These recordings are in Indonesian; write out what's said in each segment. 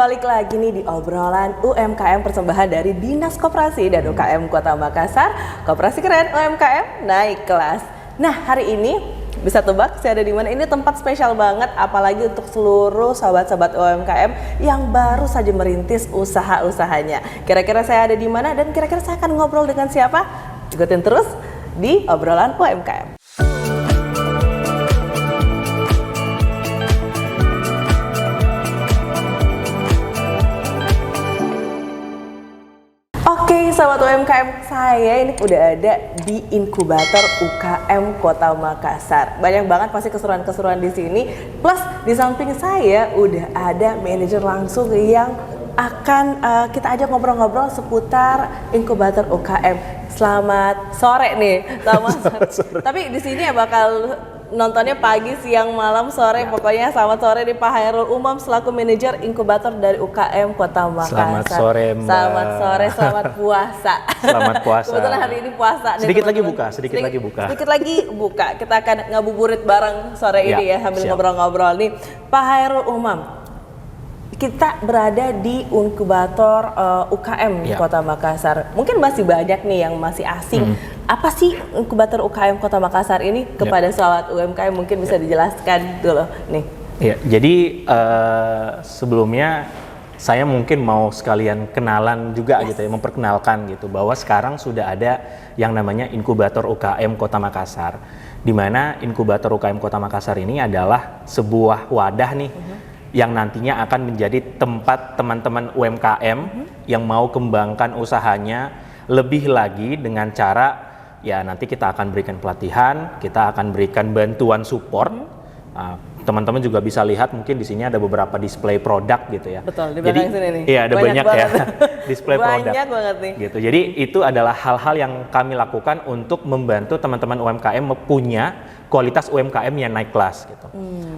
balik lagi nih di obrolan UMKM persembahan dari Dinas Koperasi dan UKM Kota Makassar. Koperasi keren, UMKM naik kelas. Nah, hari ini bisa tebak saya ada di mana? Ini tempat spesial banget, apalagi untuk seluruh sahabat-sahabat UMKM yang baru saja merintis usaha-usahanya. Kira-kira saya ada di mana dan kira-kira saya akan ngobrol dengan siapa? Ikutin terus di obrolan UMKM. Oke, sahabat UMKM, saya ini udah ada di inkubator UKM Kota Makassar. Banyak banget pasti keseruan-keseruan di sini. Plus di samping saya udah ada manajer langsung yang akan kita ajak ngobrol-ngobrol seputar inkubator UKM. Selamat sore nih, selamat sore. Tapi di sini ya bakal nontonnya pagi, siang, malam, sore, pokoknya selamat sore di Pak Hairul Umam selaku manajer inkubator dari UKM Kota Makassar. Selamat sore, Mbak. Selamat sore, selamat puasa. Selamat puasa. Kebetulan hari ini puasa. Sedikit nih, lagi buka, sedikit lagi buka. Kita akan ngabuburit bareng sore ini ya, sambil ngobrol-ngobrol nih. Pak Hairul Umam, kita berada di inkubator UKM Kota Makassar. Mungkin masih banyak nih yang masih asing. Apa sih inkubator UKM Kota Makassar ini? Kepada sahabat UMKM mungkin bisa dijelaskan dulu nih. Ya, jadi sebelumnya saya mungkin mau sekalian kenalan juga gitu ya, memperkenalkan gitu bahwa sekarang sudah ada yang namanya inkubator UKM Kota Makassar. Di mana inkubator UKM Kota Makassar ini adalah sebuah wadah nih yang nantinya akan menjadi tempat teman-teman UMKM yang mau kembangkan usahanya lebih lagi dengan cara ya nanti kita akan berikan pelatihan, kita akan berikan bantuan support. Teman-teman juga bisa lihat mungkin di sini ada beberapa display produk gitu ya. Betul, di belakang sini nih. Iya, ada banyak ya display produk. Banyak banget nih. Gitu. Jadi itu adalah hal-hal yang kami lakukan untuk membantu teman-teman UMKM punya kualitas UMKM yang naik kelas gitu.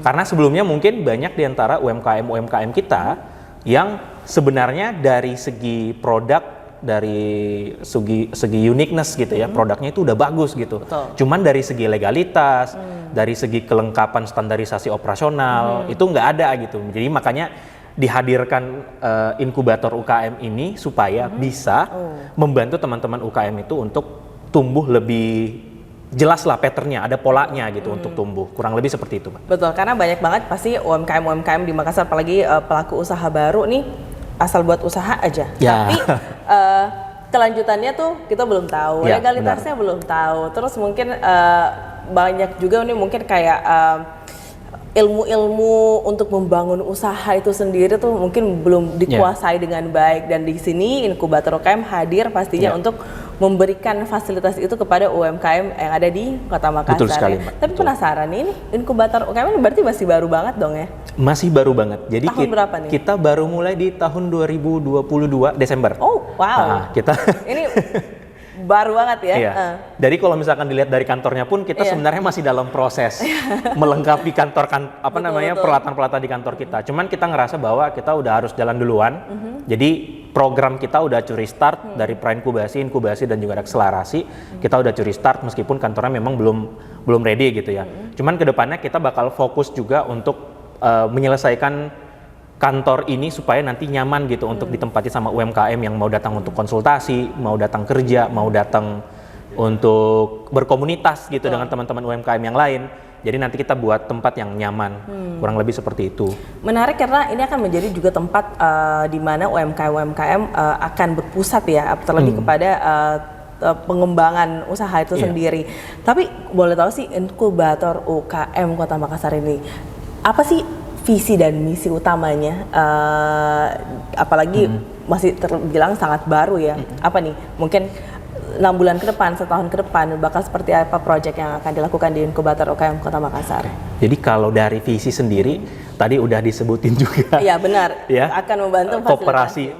Karena sebelumnya mungkin banyak di antara UMKM kita yang sebenarnya dari segi produk, dari segi uniqueness gitu ya, produknya itu udah bagus gitu. Cuman dari segi legalitas, dari segi kelengkapan standarisasi operasional itu nggak ada gitu. Jadi makanya dihadirkan inkubator UKM ini supaya bisa membantu teman-teman UKM itu untuk tumbuh lebih jelas lah patternnya, ada polanya gitu untuk tumbuh. Kurang lebih seperti itu, Mbak. Betul, karena banyak banget pasti UMKM di Makassar, apalagi pelaku usaha baru nih, asal buat usaha aja. Tapi kelanjutannya tuh kita belum tahu, legalitasnya belum tahu. Terus mungkin banyak juga nih mungkin kayak ilmu-ilmu untuk membangun usaha itu sendiri tuh mungkin belum dikuasai dengan baik. Dan di sini inkubator UKM hadir pastinya untuk memberikan fasilitas itu kepada UMKM yang ada di Kota Makassar. Betul sekali, Mbak. Tapi penasaran nih, ini inkubator UKM ini berarti masih baru banget dong ya? Masih baru banget. Jadi tahun berapa nih? Kita baru mulai di tahun 2022 Desember. Oh, wow. Kita ini baru banget ya. Iya. Jadi kalau misalkan dilihat dari kantornya pun kita sebenarnya masih dalam proses melengkapi peralatan-peralatan di kantor kita. Cuman kita ngerasa bahwa kita udah harus jalan duluan. Jadi program kita udah curi start dari pra-inkubasi, inkubasi dan juga akselerasi. Kita udah curi start meskipun kantornya memang belum ready gitu ya. Cuman kedepannya kita bakal fokus juga untuk menyelesaikan kantor ini supaya nanti nyaman gitu untuk ditempati sama UMKM yang mau datang untuk konsultasi, mau datang kerja, mau datang untuk berkomunitas gitu dengan teman-teman UMKM yang lain. Jadi nanti kita buat tempat yang nyaman, kurang lebih seperti itu. Menarik karena ini akan menjadi juga tempat di mana UMKM akan berpusat ya, terlebih kepada pengembangan usaha itu sendiri. Tapi boleh tahu sih inkubator UKM Kota Makassar ini apa sih visi dan misi utamanya, apalagi masih terbilang sangat baru ya. Apa nih, mungkin 6 bulan ke depan, setahun ke depan bakal seperti apa proyek yang akan dilakukan di inkubator UKM Kota Makassar? Jadi kalau dari visi sendiri tadi udah disebutin juga. Iya benar. Ya, akan membantu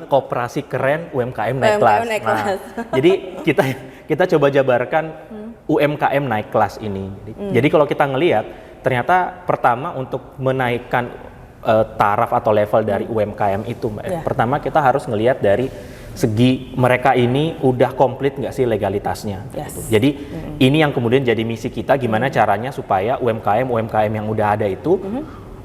koperasi keren UMKM naik kelas. Jadi kita coba jabarkan UMKM naik kelas ini. Jadi kalau kita ngelihat ternyata pertama untuk menaikkan taraf atau level dari UMKM itu, Mbak. Pertama kita harus ngelihat dari segi mereka ini udah komplit nggak sih legalitasnya. Gitu. Jadi ini yang kemudian jadi misi kita, gimana caranya supaya UMKM yang udah ada itu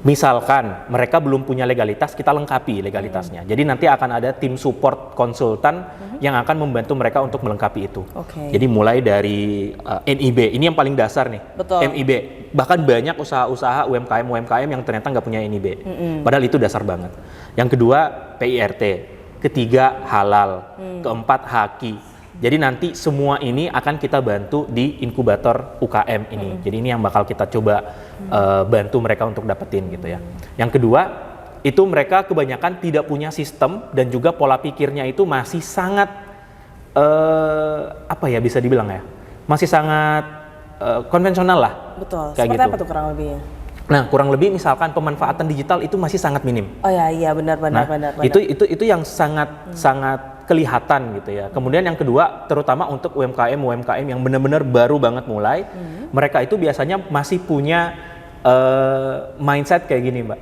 Misalkan mereka belum punya legalitas, kita lengkapi legalitasnya. Jadi nanti akan ada tim support konsultan yang akan membantu mereka untuk melengkapi itu. Jadi mulai dari NIB, ini yang paling dasar nih. Betul. NIB, bahkan banyak usaha-usaha UMKM yang ternyata nggak punya NIB. Padahal itu dasar banget. Yang kedua PIRT, ketiga halal, keempat HAKI. Jadi nanti semua ini akan kita bantu di inkubator UKM ini. Jadi ini yang bakal kita coba bantu mereka untuk dapetin gitu ya. Yang kedua, itu mereka kebanyakan tidak punya sistem dan juga pola pikirnya itu masih sangat apa ya bisa dibilang ya, masih sangat konvensional lah. Betul. Kayak Seperti gitu. apa tuh kurang lebihnya? Nah, kurang lebih misalkan pemanfaatan digital itu masih sangat minim. Oh ya, iya benar. Itu yang sangat kelihatan gitu ya. Kemudian yang kedua, terutama untuk UMKM yang benar-benar baru banget mulai, mereka itu biasanya masih punya mindset kayak gini, Mbak.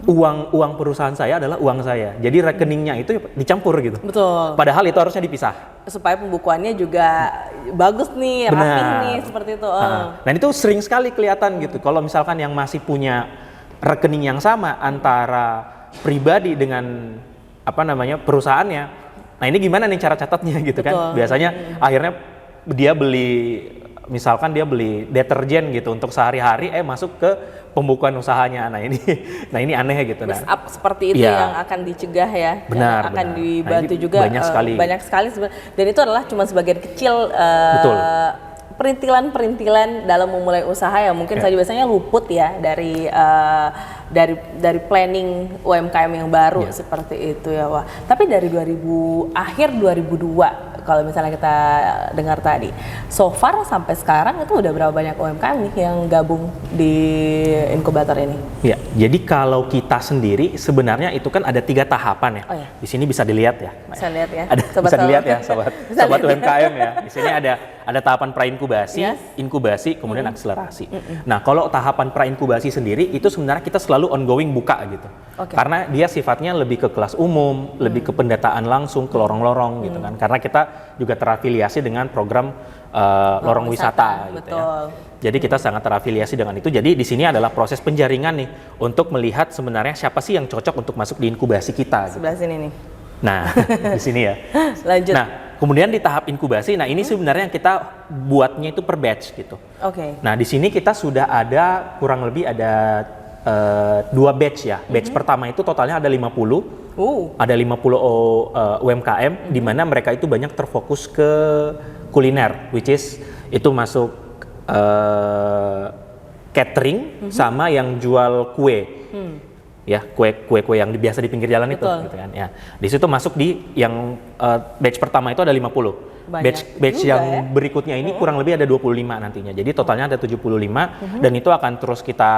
Uang perusahaan saya adalah uang saya. Jadi rekeningnya itu dicampur gitu. Betul. Padahal itu harusnya dipisah. Supaya pembukuannya juga bagus nih, rapi nih, seperti itu. Nah itu sering sekali kelihatan gitu. Kalau misalkan yang masih punya rekening yang sama antara pribadi dengan perusahaannya. Nah ini gimana nih cara catatnya gitu. Betul. Kan? Biasanya akhirnya dia beli deterjen gitu untuk sehari-hari masuk ke pembukuan usahanya. Nah ini aneh gitu. Up seperti itu yang akan dicegah ya. Benar. Yang akan dibantu juga banyak sekali. Dan itu adalah cuma sebagian kecil perintilan dalam memulai usaha yang mungkin saja biasanya luput ya dari planning UMKM yang baru seperti itu ya. Wah. Tapi dari akhir 2002 kalau misalnya kita dengar tadi, so far sampai sekarang itu udah berapa banyak UMKM nih yang gabung di inkubator ini? Ya, jadi kalau kita sendiri sebenarnya itu kan ada 3 tahapan ya. Oh, ya. Di sini bisa dilihat ya. Bisa lihat ya. Bisa dilihat ya sobat UMKM ya. Di sini ada tahapan pra-inkubasi, inkubasi, kemudian akselerasi. Nah, kalau tahapan pra-inkubasi sendiri itu sebenarnya kita selalu ongoing buka gitu. Karena dia sifatnya lebih ke kelas umum, lebih ke pendataan langsung ke lorong-lorong gitu kan. Karena kita juga terafiliasi dengan program lorong wisata gitu ya. Jadi kita sangat terafiliasi dengan itu. Jadi di sini adalah proses penjaringan nih untuk melihat sebenarnya siapa sih yang cocok untuk masuk di inkubasi kita. Sebelah sini nih. Nah, di sini ya. Lanjut. Nah, kemudian di tahap inkubasi, nah ini sebenarnya yang kita buatnya itu per batch gitu. Nah, di sini kita sudah ada kurang lebih ada 2 batch ya. Batch pertama itu totalnya ada 50. Ada 50 UMKM di mana mereka itu banyak terfokus ke kuliner, which is itu masuk catering sama yang jual kue. Ya, kue-kue yang biasa di pinggir jalan itu gitu kan. Ya. Di situ masuk di yang batch pertama itu ada 50. Batch yang berikutnya ini kurang lebih ada 25 nantinya. Jadi totalnya ada 75 dan itu akan terus kita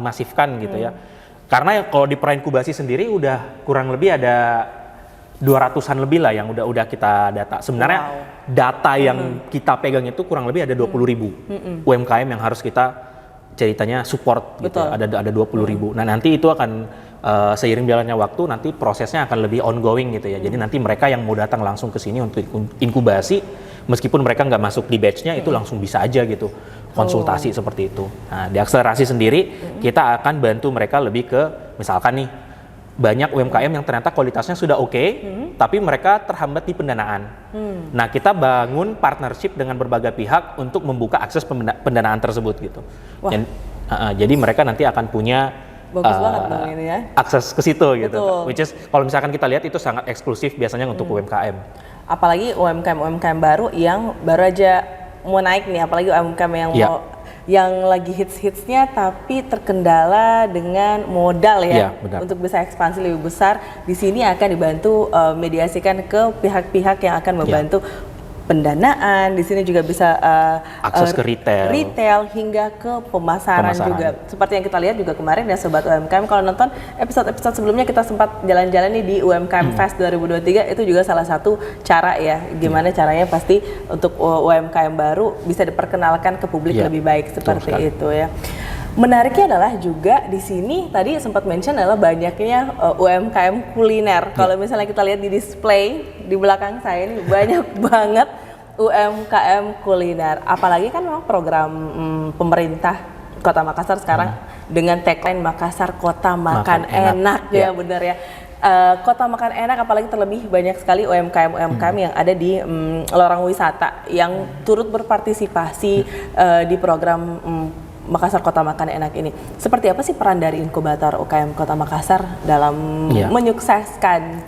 masifkan gitu ya. Karena kalau di pra-inkubasi sendiri udah kurang lebih ada 200-an lebih lah yang udah kita data. Sebenarnya data yang kita pegang itu kurang lebih ada 20.000 UMKM yang harus kita ceritanya support gitu. Ada 20.000. Nah, nanti itu akan seiring jalannya waktu nanti prosesnya akan lebih ongoing gitu ya. Jadi nanti mereka yang mau datang langsung ke sini untuk inkubasi meskipun mereka nggak masuk di batch-nya itu langsung bisa aja gitu. Konsultasi seperti itu. Nah, di akselerasi sendiri kita akan bantu mereka lebih ke misalkan nih banyak UMKM yang ternyata kualitasnya sudah oke, tapi mereka terhambat di pendanaan. Nah, kita bangun partnership dengan berbagai pihak untuk membuka akses pendanaan tersebut gitu. Jadi mereka nanti akan punya akses ke situ gitu. Which is kalau misalkan kita lihat itu sangat eksklusif biasanya untuk UMKM. Apalagi UMKM baru yang baru aja mau naik nih, apalagi UMKM yang lagi hits-hitsnya tapi terkendala dengan modal ya, untuk bisa ekspansi lebih besar. Di sini akan dibantu mediasikan ke pihak-pihak yang akan membantu pendanaan. Di sini juga bisa akses ke retail hingga ke pemasaran juga. Seperti yang kita lihat juga kemarin ya Sobat UMKM, kalau nonton episode sebelumnya kita sempat jalan-jalan nih di UMKM Fest 2023, itu juga salah satu cara ya, gimana caranya pasti untuk UMKM baru bisa diperkenalkan ke publik lebih baik seperti itu ya. Menariknya adalah juga di sini tadi sempat mention adalah banyaknya UMKM kuliner. Kalau misalnya kita lihat di display di belakang saya ini banyak banget UMKM kuliner. Apalagi kan memang program pemerintah Kota Makassar sekarang dengan tagline Makassar Kota Makan Makan Enak, enak, ya ya. benar ya. Kota makan enak, apalagi terlebih banyak sekali UMKM yang ada di lorong wisata yang turut berpartisipasi di program Makassar Kota Makan Enak ini. Seperti apa sih peran dari inkubator UKM Kota Makassar dalam menyukseskan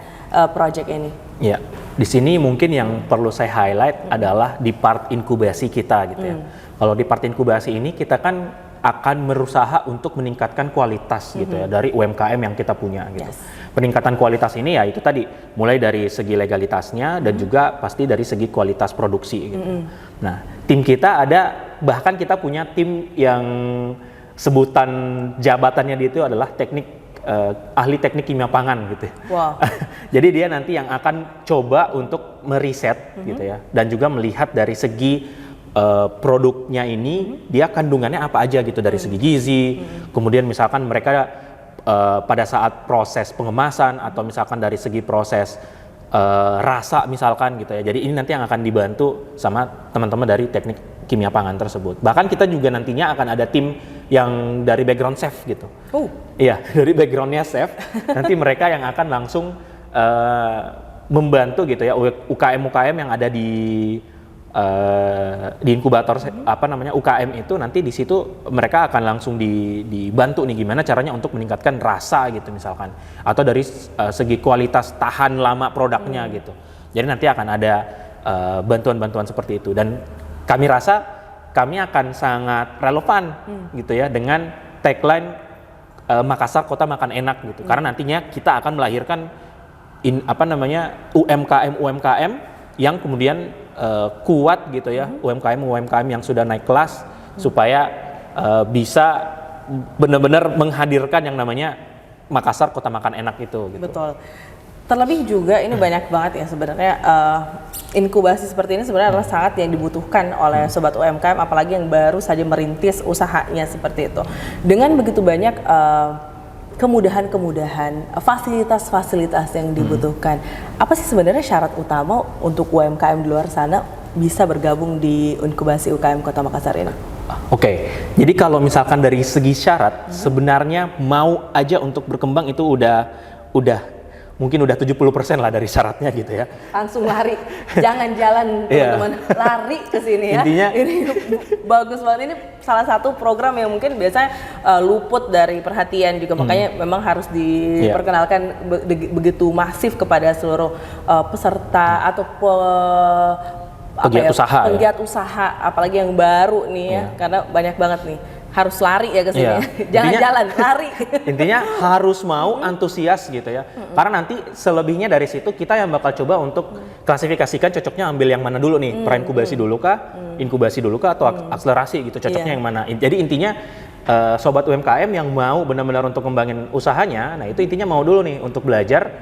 proyek ini? Ya, di sini mungkin yang perlu saya highlight adalah di part inkubasi kita gitu ya. Kalau di part inkubasi ini kita kan akan berusaha untuk meningkatkan kualitas gitu ya dari UMKM yang kita punya gitu. Peningkatan kualitas ini ya itu tadi mulai dari segi legalitasnya dan juga pasti dari segi kualitas produksi gitu. Nah, tim kita ada, bahkan kita punya tim yang sebutan jabatannya dia itu adalah ahli teknik kimia pangan gitu. Wow. Jadi dia nanti yang akan coba untuk meriset gitu ya dan juga melihat dari segi produknya ini dia kandungannya apa aja gitu dari segi gizi. Kemudian misalkan mereka pada saat proses pengemasan atau misalkan dari segi proses rasa misalkan gitu ya. Jadi ini nanti yang akan dibantu sama teman-teman dari teknik kimia pangan tersebut. Bahkan kita juga nantinya akan ada tim yang dari background chef gitu. Iya, dari backgroundnya chef. Nanti mereka yang akan langsung membantu gitu ya UKM-UKM yang ada di inkubator UKM itu. Nanti di situ mereka akan langsung dibantu nih gimana caranya untuk meningkatkan rasa gitu misalkan, atau dari segi kualitas tahan lama produknya gitu. Jadi nanti akan ada bantuan-bantuan seperti itu dan kami rasa kami akan sangat relevan gitu ya dengan tagline Makassar Kota Makan Enak gitu. Karena nantinya kita akan melahirkan UMKM yang kemudian kuat gitu ya, UMKM yang sudah naik kelas supaya bisa benar-benar menghadirkan yang namanya Makassar Kota Makan Enak itu gitu. Betul. Terlebih juga ini banyak banget ya sebenarnya inkubasi seperti ini sebenarnya adalah sangat yang dibutuhkan oleh sobat UMKM, apalagi yang baru saja merintis usahanya seperti itu. Dengan begitu banyak kemudahan-kemudahan, fasilitas-fasilitas yang dibutuhkan. Apa sih sebenarnya syarat utama untuk UMKM di luar sana bisa bergabung di inkubasi UKM Kota Makassar ini? Oke, jadi kalau misalkan dari segi syarat, sebenarnya mau aja untuk berkembang itu udah mungkin udah 70% lah dari syaratnya gitu ya. Langsung lari, jangan jalan teman-teman, lari ke sini ya. Intinya, ini bagus banget, ini salah satu program yang mungkin biasanya luput dari perhatian juga, makanya memang harus diperkenalkan begitu masif kepada seluruh peserta atau pegiat usaha, apalagi yang baru nih ya, karena banyak banget nih. Harus lari ya ke sini. Jangan jalan, lari. Intinya harus mau, antusias gitu ya. Karena nanti selebihnya dari situ kita yang bakal coba untuk klasifikasikan cocoknya ambil yang mana dulu nih. Pra-inkubasi dulu kah, inkubasi dulu kah, atau akselerasi gitu. Cocoknya yang mana. Jadi intinya sobat UMKM yang mau benar-benar untuk kembangin usahanya, nah itu intinya mau dulu nih untuk belajar.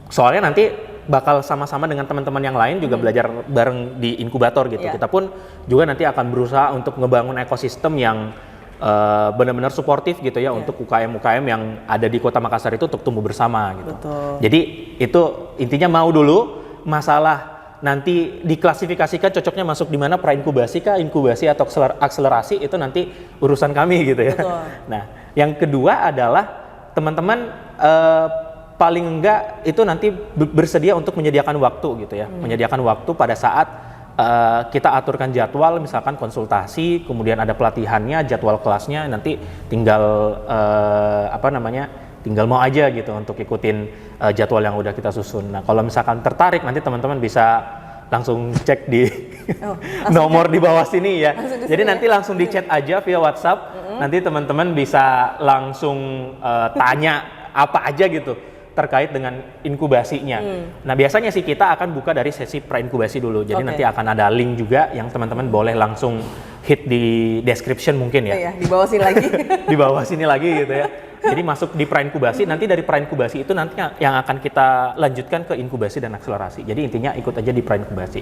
Soalnya nanti bakal sama-sama dengan teman-teman yang lain juga belajar bareng di inkubator gitu. Kita pun juga nanti akan berusaha untuk ngebangun ekosistem yang benar-benar suportif gitu ya untuk UKM-UKM yang ada di Kota Makassar itu untuk tumbuh bersama gitu. Betul. Jadi itu intinya mau dulu, masalah nanti diklasifikasikan cocoknya masuk di mana, pra-inkubasi kah, inkubasi atau akselerasi, itu nanti urusan kami gitu ya. Betul. Nah, yang kedua adalah teman-teman paling enggak itu nanti bersedia untuk menyediakan waktu gitu ya. Menyediakan waktu pada saat kita aturkan jadwal, misalkan konsultasi, kemudian ada pelatihannya, jadwal kelasnya, nanti tinggal tinggal mau aja gitu untuk ikutin jadwal yang udah kita susun. Nah, kalau misalkan tertarik, nanti teman-teman bisa langsung cek di nomor di bawah sini ya. Jadi nanti langsung di chat aja via WhatsApp. Nanti teman-teman bisa langsung tanya apa aja gitu terkait dengan inkubasinya. Nah, biasanya sih kita akan buka dari sesi pra-inkubasi dulu. Jadi nanti akan ada link juga yang teman-teman boleh langsung hit di description mungkin ya. Iya, di bawah sini lagi. Di bawah sini lagi gitu ya. Jadi masuk di pra-inkubasi, nanti dari pra-inkubasi itu nanti yang akan kita lanjutkan ke inkubasi dan akselerasi. Jadi intinya ikut aja di pra-inkubasi.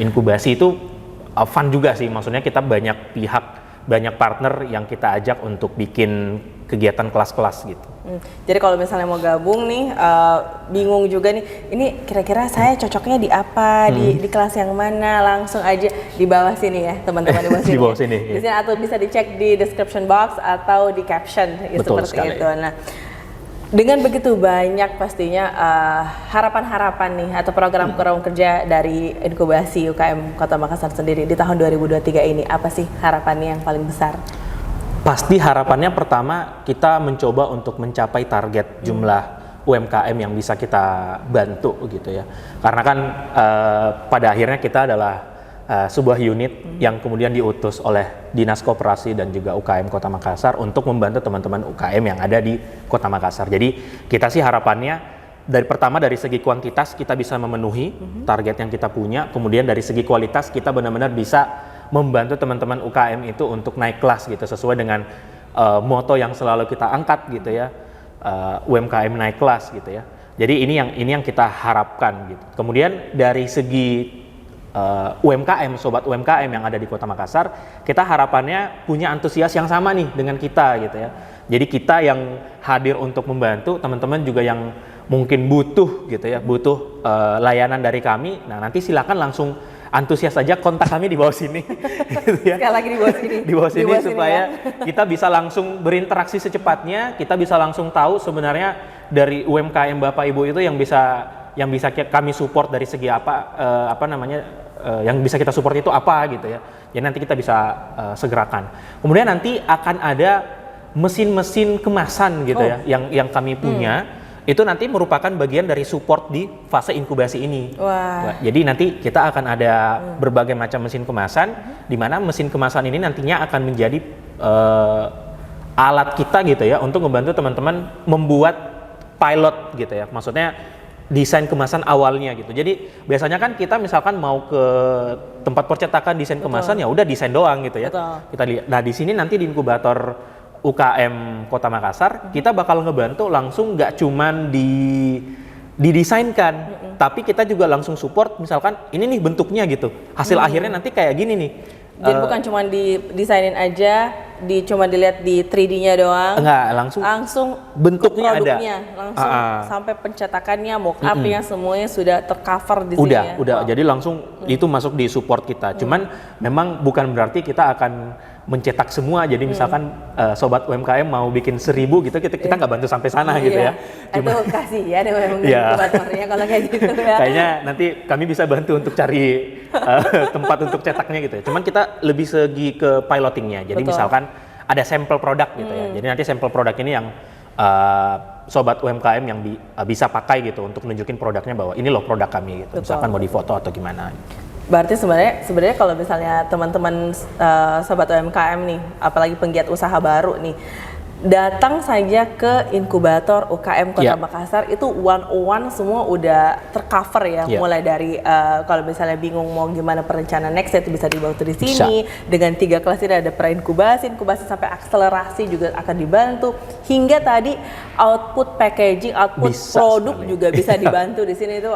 Inkubasi itu fun juga sih, maksudnya kita banyak pihak banyak partner yang kita ajak untuk bikin kegiatan kelas-kelas gitu. Jadi kalau misalnya mau gabung nih, bingung juga nih, ini kira-kira saya cocoknya di apa, di kelas yang mana, langsung aja di bawah sini ya teman-teman, di bawah sini. Di bawah sini, Di sini atau bisa dicek di description box atau di caption ya, Betul seperti sekali. itu. Nah, dengan begitu banyak pastinya harapan-harapan nih atau program-program kerja dari inkubasi UKM Kota Makassar sendiri di tahun 2023 ini, apa sih harapannya yang paling besar? Pasti harapannya pertama kita mencoba untuk mencapai target jumlah UMKM yang bisa kita bantu gitu ya. Karena kan pada akhirnya kita adalah sebuah unit yang kemudian diutus oleh Dinas Koperasi dan juga UKM Kota Makassar untuk membantu teman-teman UKM yang ada di Kota Makassar. Jadi kita sih harapannya dari segi kuantitas kita bisa memenuhi target yang kita punya, kemudian dari segi kualitas kita benar-benar bisa membantu teman-teman UKM itu untuk naik kelas gitu sesuai dengan moto yang selalu kita angkat gitu ya, UMKM naik kelas gitu ya. Jadi ini yang kita harapkan gitu. Kemudian dari segi UMKM, sobat UMKM yang ada di Kota Makassar, kita harapannya punya antusias yang sama nih dengan kita gitu ya. Jadi kita yang hadir untuk membantu, teman-teman juga yang mungkin butuh gitu ya, butuh layanan dari kami. Nah, nanti silakan langsung antusias saja, kontak kami di bawah sini. Gitu ya. Sekali lagi di bawah sini. Di bawah sini supaya ya. kita bisa langsung berinteraksi secepatnya, kita bisa langsung tahu sebenarnya dari UMKM Bapak Ibu itu yang bisa kami support dari segi yang bisa kita support itu apa gitu ya. Jadi nanti kita bisa segerakan. Kemudian nanti akan ada mesin-mesin kemasan gitu ya yang kami punya. Itu nanti merupakan bagian dari support di fase inkubasi ini. Wah. Jadi nanti kita akan ada berbagai macam mesin kemasan, di mana mesin kemasan ini nantinya akan menjadi alat kita gitu ya untuk membantu teman-teman membuat pilot gitu ya. Maksudnya desain kemasan awalnya gitu. Jadi biasanya kan kita misalkan mau ke tempat percetakan desain kemasan, ya udah desain doang gitu ya. Betul. Kita lihat. Nah di sini nanti di inkubator UKM Kota Makassar, kita bakal ngebantu langsung nggak cuman didesainkan, tapi kita juga langsung support misalkan ini nih bentuknya gitu, hasil akhirnya nanti kayak gini nih. Jadi bukan cuma didesainin aja, cuma dilihat di 3D-nya doang. Enggak, langsung bentuknya ada. Langsung sampai pencetakannya, mock-up-nya semuanya sudah tercover di sini ya. Udah. Jadi langsung itu masuk di support kita. Cuman memang bukan berarti kita akan mencetak semua. Jadi misalkan sobat UMKM mau bikin 1000 gitu, kita nggak bantu sampai sana gitu ya. Itu kasih ya memang inkubatornya kalau kayak gitu ya. Kayaknya nanti kami bisa bantu untuk cari tempat untuk cetaknya gitu ya. Cuman kita lebih segi ke pilotingnya. Jadi misalkan ada sampel produk gitu ya. Jadi nanti sampel produk ini yang sobat UMKM yang bisa pakai gitu untuk nunjukin produknya bahwa ini loh produk kami gitu. Misalkan mau difoto atau gimana. Berarti sebenarnya kalau misalnya teman-teman sobat UMKM nih, apalagi penggiat usaha baru nih, datang saja ke inkubator UKM Kota Makassar itu 101 semua udah tercover ya. Mulai dari kalau misalnya bingung mau gimana perencanaan next itu bisa dibantu di sini. Dengan 3 kelas ini ada inkubasi sampai akselerasi juga akan dibantu, hingga tadi output packaging, output bisa produk sekali. juga bisa dibantu di sini. Itu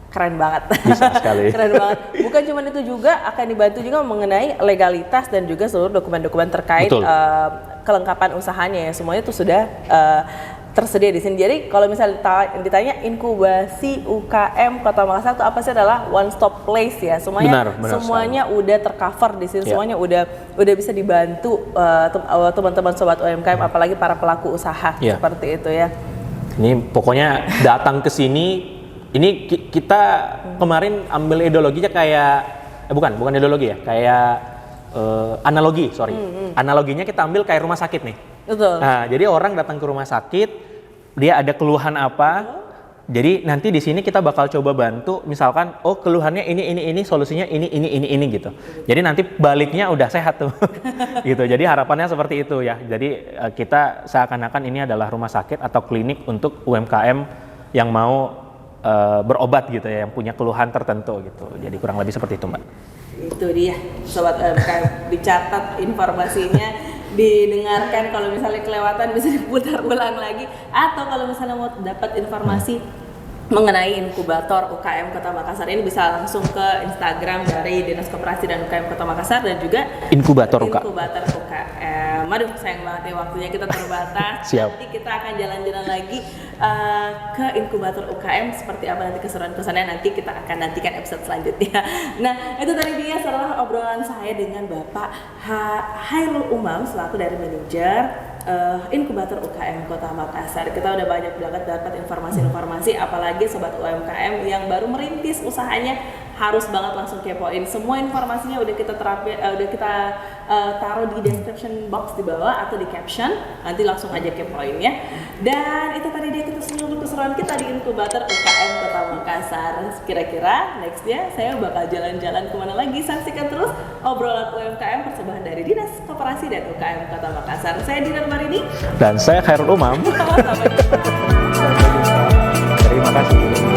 keren banget. Bisa sekali. Keren banget. Bukan cuma itu, juga akan dibantu juga mengenai legalitas dan juga seluruh dokumen-dokumen terkait kelengkapan usahanya ya. Semuanya itu sudah tersedia di sini. Jadi kalau misalnya ditanya inkubasi UKM Kota Makassar itu apa sih, adalah one stop place ya. Semuanya semuanya udah tercover di sini. Semuanya udah bisa dibantu teman-teman sobat UMKM, apalagi para pelaku usaha seperti itu ya. Ini pokoknya datang ke sini. Ini kita kemarin ambil ideologinya kayak bukan ideologi ya, kayak analogi, analoginya kita ambil kayak rumah sakit nih. Betul. Nah, jadi orang datang ke rumah sakit, dia ada keluhan apa, jadi nanti di sini kita bakal coba bantu, misalkan keluhannya ini solusinya ini gitu. Jadi nanti baliknya udah sehat tuh. Gitu. Jadi harapannya seperti itu ya. Jadi kita seakan-akan ini adalah rumah sakit atau klinik untuk UMKM yang mau berobat gitu ya, yang punya keluhan tertentu gitu. Jadi kurang lebih seperti itu, Mbak. Itu dia, sobat UMKM, dicatat informasinya, didengarkan, kalau misalnya kelewatan bisa diputar ulang lagi, atau kalau misalnya mau dapat informasi mengenai inkubator UKM Kota Makassar ini bisa langsung ke Instagram dari Dinas Koperasi dan UKM Kota Makassar dan juga Inkubator UKM. Inkubator UKM. Aduh, sayang banget ya waktunya kita terbatas. Siap. Nanti kita akan jalan-jalan lagi ke inkubator UKM, seperti apa nanti keseruan-keseruannya, nanti kita akan nantikan episode selanjutnya. Nah, itu tadi dia adalah obrolan saya dengan Bapak Hairul Umam selaku dari manajer inkubator UKM Kota Makassar. Kita udah banyak banget dapat informasi-informasi, apalagi sobat UMKM yang baru merintis usahanya harus banget langsung kepoin. Semua informasinya udah kita taruh di description box di bawah atau di caption. Nanti langsung aja kepoin ya. Dan itu tadi dia seluruh keseruan kita di inkubator UKM Kota Makassar. Kira-kira nextnya saya bakal jalan-jalan kemana lagi? Saksikan terus obrolan UMKM persembahan dari Dinas Koperasi dan UKM Kota Makassar. Saya Dinar Marini Dan saya Hairul Umam. Sampai jumpa. Terima kasih.